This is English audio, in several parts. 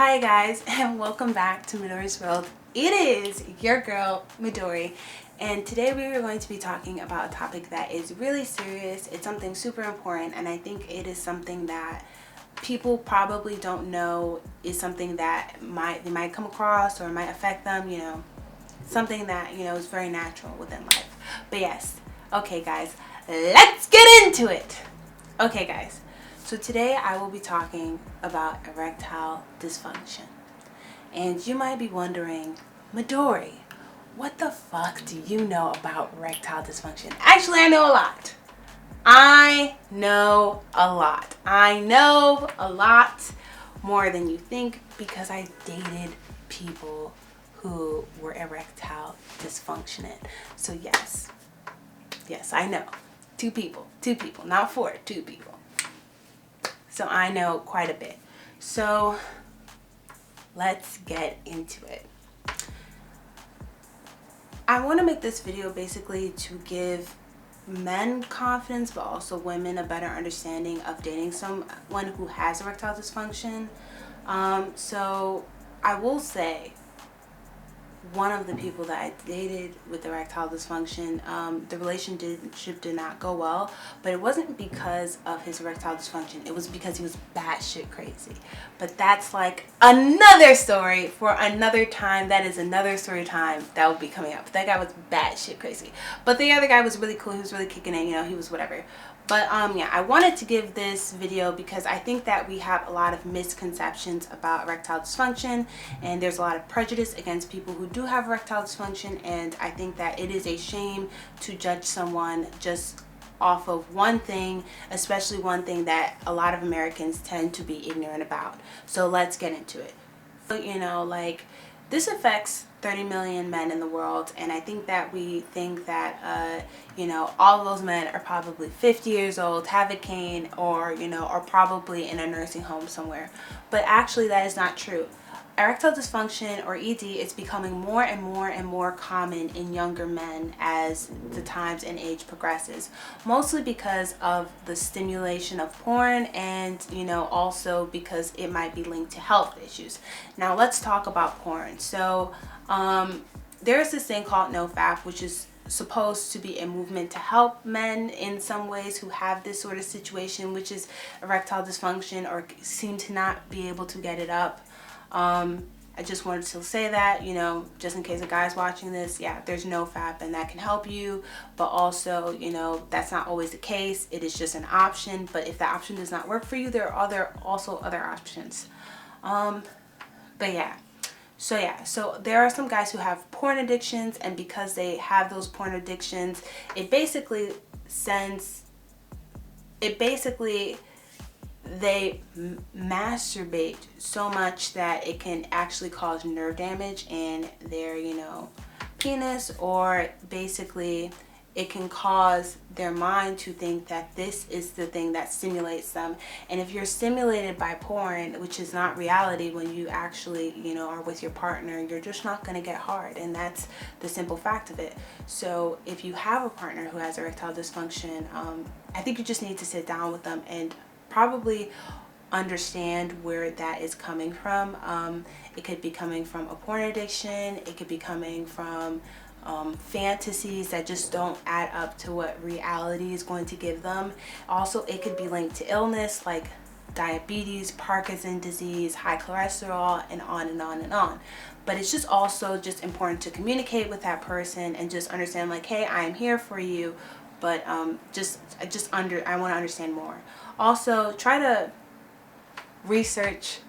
Hi guys, and welcome back to Midori's World. It is your girl Midori, and today we are going to be talking about a topic that is really serious. It's something super important, and I think it is something that people probably don't know is something that they might come across or might affect them, something that is very natural within life. But yes, okay guys, let's get into it. Okay guys, so today I will be talking about erectile dysfunction. And you might be wondering, Midori, what the fuck do you know about erectile dysfunction? Actually, I know a lot. I know a lot more than you think because I dated people who were erectile dysfunctionant. So yes, I know. Two people, not four, two people. So I know quite a bit. So let's get into it. I want to make this video basically to give men confidence, but also women a better understanding of dating someone who has erectile dysfunction. So I will say, one of the people that I dated with erectile dysfunction, the relationship did not go well, but it wasn't because of his erectile dysfunction. It was because he was batshit crazy. But that's like another story for another time. That is another story time that will be coming up. That guy was batshit crazy. But the other guy was really cool. He was really kicking it. He was whatever. But yeah, I wanted to give this video because I think that we have a lot of misconceptions about erectile dysfunction, and there's a lot of prejudice against people who do have erectile dysfunction, and I think that it is a shame to judge someone just off of one thing, especially one thing that a lot of Americans tend to be ignorant about. So let's get into it. This affects 30 million men in the world, and I think that we think that all of those men are probably 50 years old, have a cane, or are probably in a nursing home somewhere. But actually that is not true. Erectile dysfunction, or ED, is becoming more and more common in younger men as the times and age progresses, mostly because of the stimulation of porn, and also because it might be linked to health issues. Now let's talk about porn. So there's this thing called NoFap, which is supposed to be a movement to help men in some ways who have this sort of situation, which is erectile dysfunction or seem to not be able to get it up. I just wanted to say that, just in case a guy's watching this, yeah, there's NoFap and that can help you, but also, that's not always the case. It is just an option, but if that option does not work for you, there are also other options. But yeah. So there are some guys who have porn addictions, and because they have those porn addictions, they masturbate so much that it can actually cause nerve damage in their, penis, or basically it can cause their mind to think that this is the thing that stimulates them. And if you're stimulated by porn, which is not reality, when you actually, are with your partner, you're just not going to get hard. And that's the simple fact of it. So if you have a partner who has erectile dysfunction, I think you just need to sit down with them and probably understand where that is coming from. It could be coming from a porn addiction. It could be coming from fantasies that just don't add up to what reality is going to give them. Also, it could be linked to illness like diabetes, Parkinson's disease, high cholesterol, and on and on and on. But it's just also just important to communicate with that person and just understand, like, hey, I am here for you, but I want to understand more. Also, try to research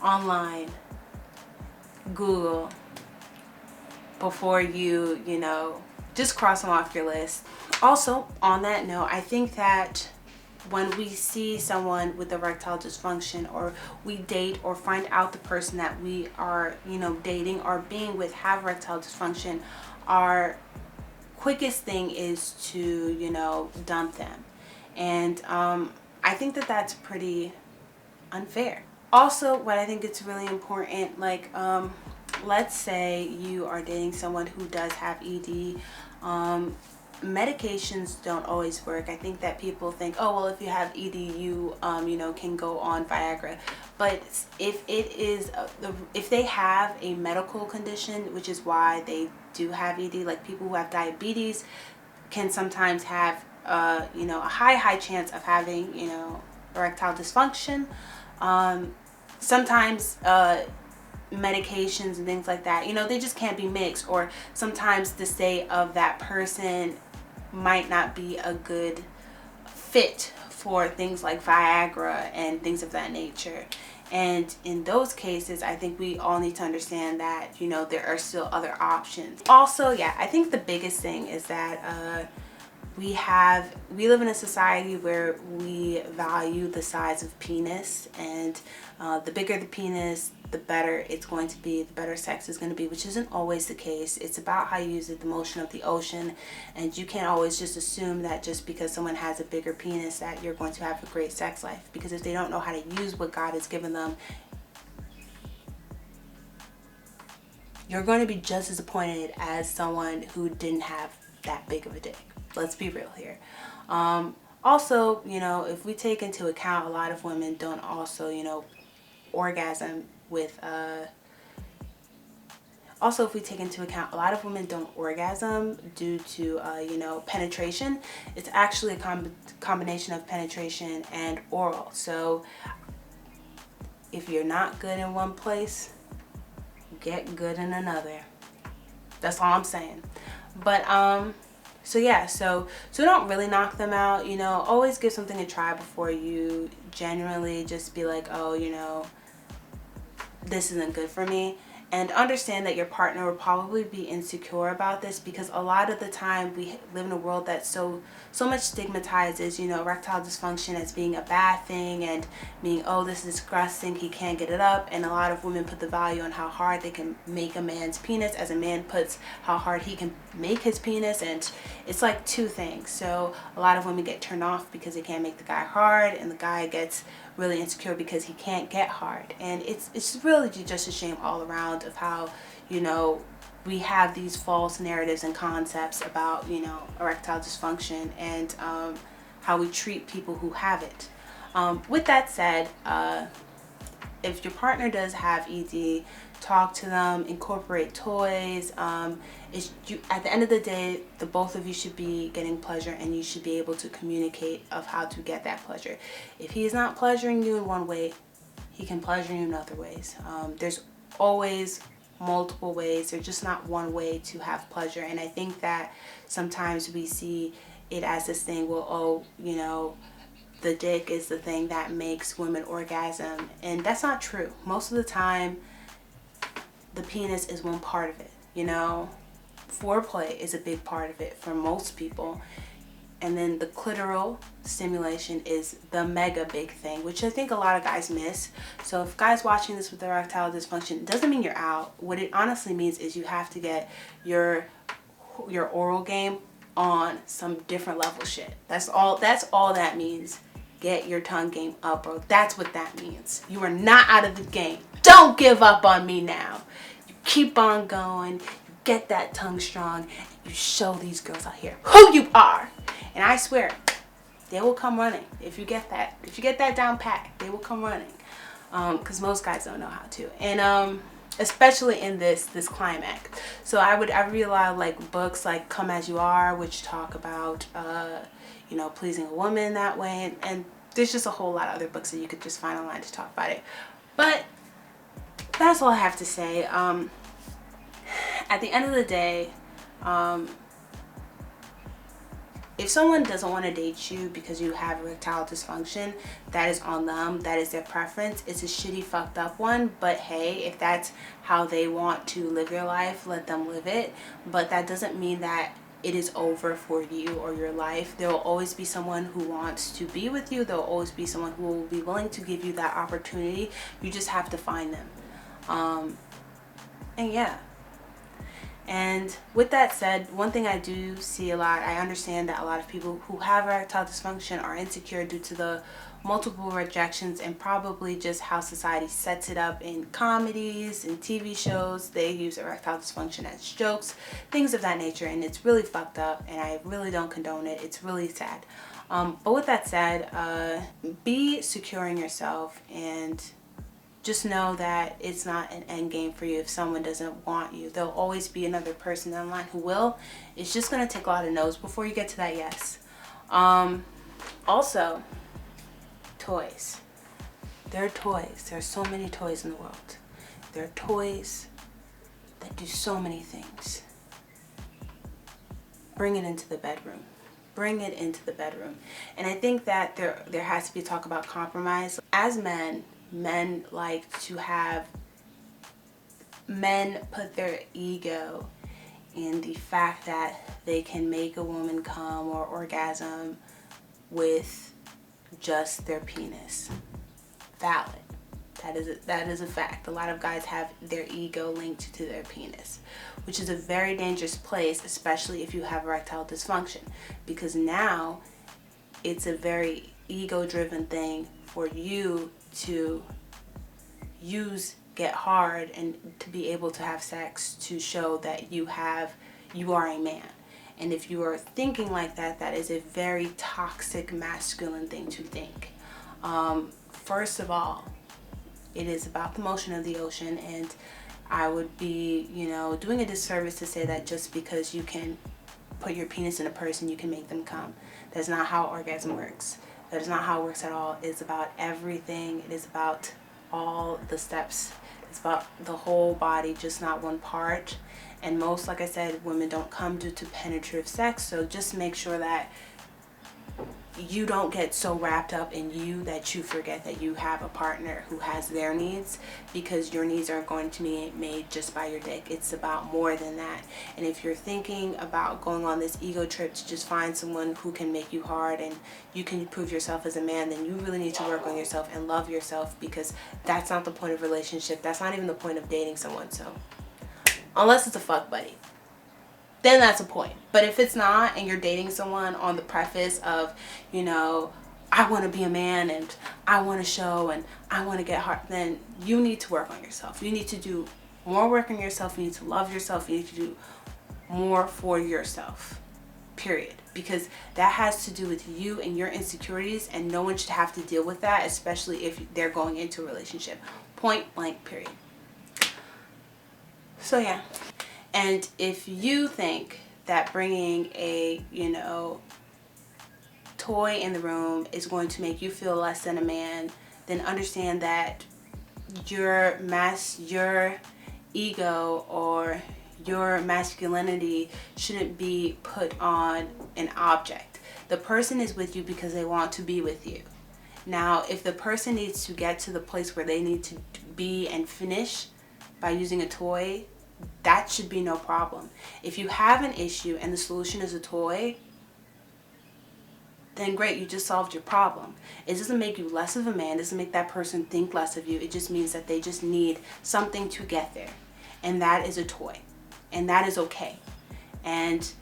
online, Google, before you just cross them off your list. Also, on that note, I think that when we see someone with erectile dysfunction, or we date or find out the person that we are dating or being with have erectile dysfunction, our quickest thing is to dump them. And I think that that's pretty unfair. Also, what I think it's really important, let's say you are dating someone who does have ED, medications don't always work. I think that people think, oh well, if you have ED, you can go on Viagra. But if they have a medical condition, which is why they do have ED, like people who have diabetes can sometimes have a high chance of having erectile dysfunction. Sometimes medications and things like that, they just can't be mixed, or sometimes the state of that person might not be a good fit for things like Viagra and things of that nature. And in those cases, I think we all need to understand that, there are still other options. Also, yeah, I think the biggest thing is that we live in a society where we value the size of penis, and the bigger the penis, the better it's going to be, the better sex is going to be, which isn't always the case. It's about how you use it, the motion of the ocean, and you can't always just assume that just because someone has a bigger penis that you're going to have a great sex life, because if they don't know how to use what God has given them, you're going to be just as disappointed as someone who didn't have that big of a dick. Let's be real here. Also, if we take into account, a lot of women don't also, orgasm with also, if we take into account, a lot of women don't orgasm due to penetration. It's actually a combination of penetration and oral. So if you're not good in one place, get good in another. That's all I'm saying. But so yeah, so don't really knock them out. Always give something a try before you genuinely just be like, oh, this isn't good for me. And understand that your partner will probably be insecure about this, because a lot of the time we live in a world that so much stigmatizes, erectile dysfunction as being a bad thing, and being, oh, this is disgusting, he can't get it up. And a lot of women put the value on how hard they can make a man's penis, as a man puts how hard he can make his penis. And it's like two things. So a lot of women get turned off because they can't make the guy hard, and the guy gets really insecure because he can't get hard. And it's really just a shame all around of how we have these false narratives and concepts about erectile dysfunction, and how we treat people who have it. With that said, if your partner does have ED, talk to them, incorporate toys. At the end of the day, the both of you should be getting pleasure, and you should be able to communicate of how to get that pleasure. If he is not pleasuring you in one way, he can pleasure you in other ways. There's always multiple ways. There's just not one way to have pleasure. And I think that sometimes we see it as this thing, well, oh, the dick is the thing that makes women orgasm. And that's not true. Most of the time, the penis is one part of it. Foreplay is a big part of it for most people. And then the clitoral stimulation is the mega big thing, which I think a lot of guys miss. So if guys watching this with erectile dysfunction, it doesn't mean you're out. What it honestly means is you have to get your oral game on some different level shit. That's all that means. Get your tongue game up, bro. That's what that means. You are not out of the game. Don't give up on me now. You keep on going. You get that tongue strong. You show these girls out here who you are. And I swear, they will come running. If you get that down pat, they will come running. Because most guys don't know how to. And especially in this climax. So I read a lot of like books like Come As You Are, which talk about pleasing a woman that way, and there's just a whole lot of other books that you could just find online to talk about it. But that's all I have to say. At the end of the day, if someone doesn't want to date you because you have erectile dysfunction, that is on them. That is their preference. It's a shitty, fucked up one. But hey, if that's how they want to live your life, let them live it. But that doesn't mean that it is over for you or your life. There will always be someone who wants to be with you. There will always be someone who will be willing to give you that opportunity. You just have to find them. And yeah. And with that said, one thing I do see a lot, I understand that a lot of people who have erectile dysfunction are insecure due to the multiple rejections and probably just how society sets it up in comedies and TV shows. They use erectile dysfunction as jokes, things of that nature, and it's really fucked up, and I really don't condone it. It's really sad. But with that said, be secure in yourself, and just know that it's not an end game for you if someone doesn't want you. There'll always be another person in line who will. It's just going to take a lot of no's before you get to that yes. Also, toys. There are toys. There are so many toys in the world. There are toys that do so many things. Bring it into the bedroom. Bring it into the bedroom. And I think that there has to be talk about compromise. As men like to have, men put their ego in the fact that they can make a woman come or orgasm with just their penis. Valid. That is a fact. A lot of guys have their ego linked to their penis, which is a very dangerous place, especially if you have erectile dysfunction, because now it's a very ego-driven thing for you to get hard and to be able to have sex to show that you are a man. And if you are thinking like that, that is a very toxic masculine thing to think. First of all, it is about the motion of the ocean, and I would be, doing a disservice to say that just because you can put your penis in a person, you can make them come. That's not how orgasm works. That is not how it works at all. It's about everything. It is about all the steps. It's about the whole body, just not one part. And most, like I said, women don't come due to penetrative sex, so just make sure that you don't get so wrapped up in you that you forget that you have a partner who has their needs, because your needs aren't going to be made just by your dick. It's about more than that. And if you're thinking about going on this ego trip to just find someone who can make you hard and you can prove yourself as a man, then you really need to work on yourself and love yourself, because that's not the point of relationship. That's not even the point of dating someone. So unless it's a fuck buddy, then that's a point. But if it's not, and you're dating someone on the preface of, I want to be a man and I want to show and I want to get hard, then you need to work on yourself. You need to do more work on yourself. You need to love yourself. You need to do more for yourself, period. Because that has to do with you and your insecurities, and no one should have to deal with that, especially if they're going into a relationship. Point blank, period. So yeah. And if you think that bringing a, toy in the room is going to make you feel less than a man, then understand that your ego or your masculinity shouldn't be put on an object. The person is with you because they want to be with you. Now, if the person needs to get to the place where they need to be and finish by using a toy, that should be no problem. If you have an issue and the solution is a toy, then great, you just solved your problem. It doesn't make you less of a man. It doesn't make that person think less of you. It just means that they just need something to get there. And that is a toy. And that is okay. And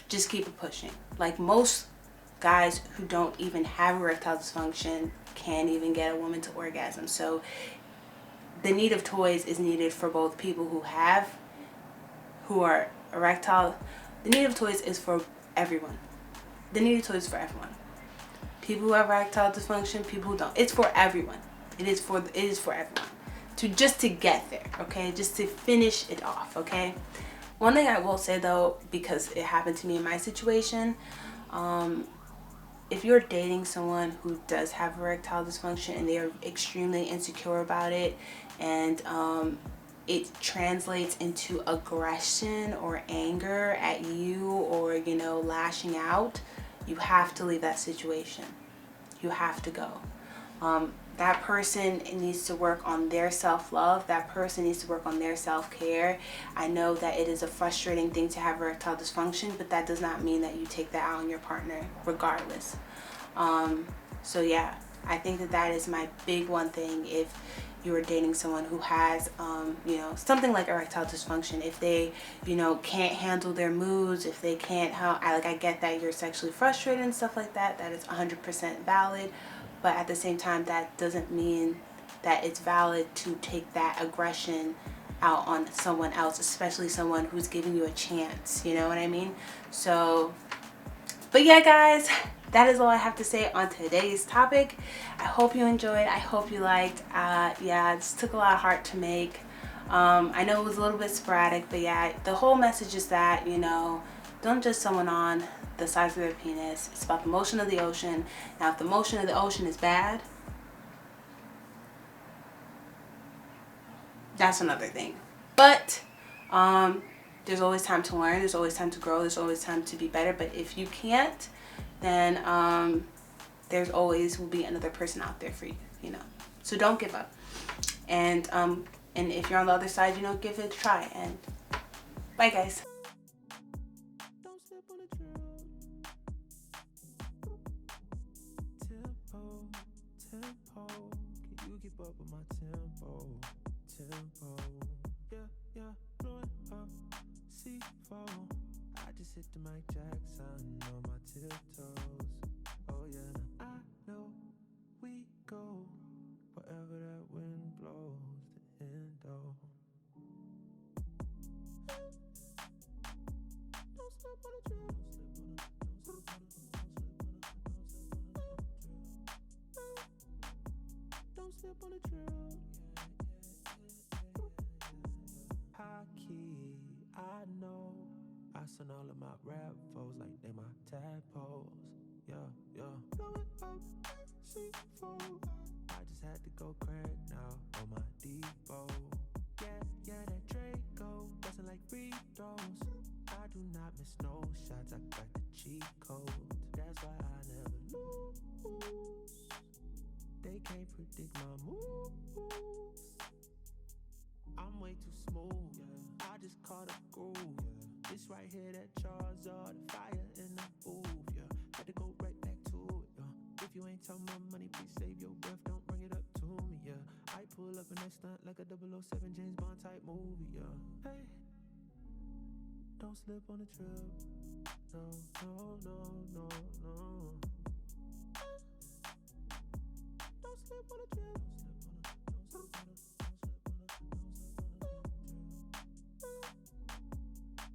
just keep it pushing. Like, most guys who don't even have erectile dysfunction can't even get a woman to orgasm. So the need of toys is needed for both people who are erectile. The need of toys is for everyone. The need of toys is for everyone. People who have erectile dysfunction, people who don't. It's for everyone. It is for everyone. To get there, okay? Just to finish it off, okay? One thing I will say though, because it happened to me in my situation, if you're dating someone who does have erectile dysfunction and they are extremely insecure about it, and it translates into aggression or anger at you, or lashing out, you have to leave that situation. You have to go. That person needs to work on their self-love. That person needs to work on their self-care. I know that it is a frustrating thing to have erectile dysfunction, but that does not mean that you take that out on your partner regardless. So yeah, I think that that is my big one thing. If you are dating someone who has, something like erectile dysfunction, if they, can't handle their moods, if they can't, I get that you're sexually frustrated and stuff like that. That is 100% valid. But at the same time, that doesn't mean that it's valid to take that aggression out on someone else, especially someone who's giving you a chance. You know what I mean? So, but yeah, guys, that is all I have to say on today's topic. I hope you enjoyed. I hope you liked. This took a lot of heart to make. I know it was a little bit sporadic, but yeah, the whole message is that, don't judge someone on the size of their penis. It's about the motion of the ocean. Now, if the motion of the ocean is bad, that's another thing. But there's always time to learn. There's always time to grow. There's always time to be better. But if you can't, then there's always will be another person out there for you, So don't give up. And if you're on the other side, give it a try. And bye, guys. I just hit the Mike Jackson on my tiptoes. Oh yeah, I know we go wherever that wind blows. The endo. Don't slip on the drill. Don't slip on the drill. High key, I know. I send all of my rap foes like they my tadpoles. Yeah. Blowing up, C4. I just had to go crack now on my Depot. Yeah, that Draco bustin' like free throws. I do not miss no shots, I got the cheat code. That's why I never lose. They can't predict my moves. I'm way too smooth, I just caught a groove. This right here, that Charizard, fire in the booth, had to go right back to it, If you ain't talking about money, please save your breath, don't bring it up to me, I pull up and I stunt like a 007 James Bond type movie, Hey, don't slip on the trip. No. Don't slip on the trip.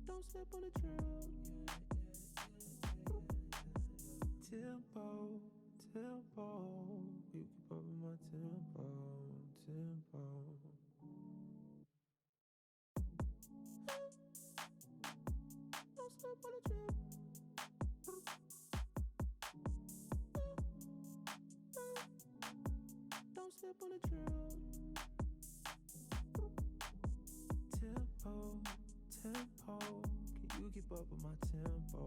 Don't slip on the trail. Tempo. You keep up with my tempo. Don't slip on the trail. Don't slip on the trail. Tempo. Can you keep up with my tempo?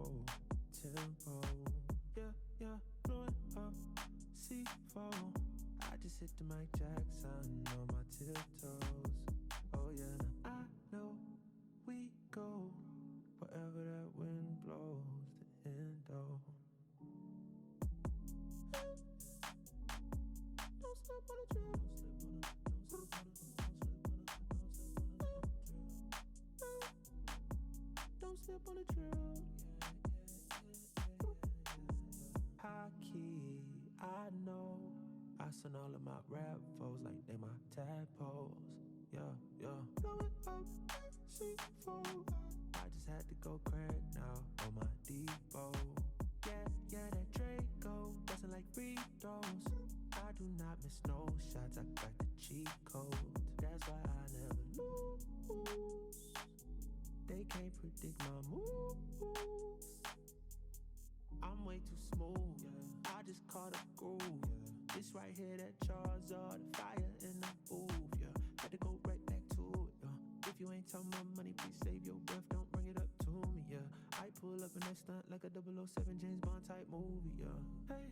Yeah, blowing up, C4. I just hit the Mike Jackson on my tiptoes. Oh yeah, I know we go wherever that wind blows. The endo. Don't slip on the trail. Don't slip on the trail. High key, I know. I send all of my rap foes like they my tadpoles. Yeah. Blowing up, C4. I just had to go crack now on my Depot. Yeah, that Draco bustin' like free throws. I do not miss no shots, I got the cheat code. That's why I never lose. They can't predict my moves. I'm way too smooth, I just caught a groove. This right here, that Charizard, fire in the booth, had to go right back to it, If you ain't talking about money, please save your breath, don't bring it up to me, I pull up and I stunt like a 007 James Bond type movie, Hey,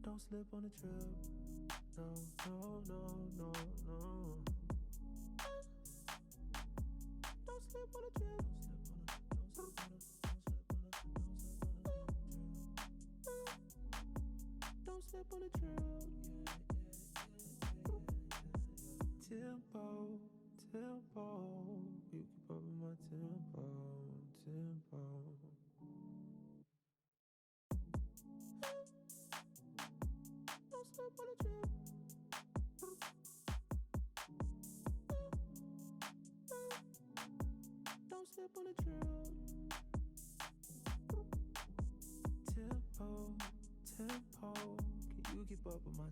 don't slip on the trip. No. Don't slip on the trip. Don't slip on the trail. Tempo, tempo. You keep up with my tempo, tempo. Don't slip on the trail. Don't slip on the trail. Tempo, tempo. Can you keep up with my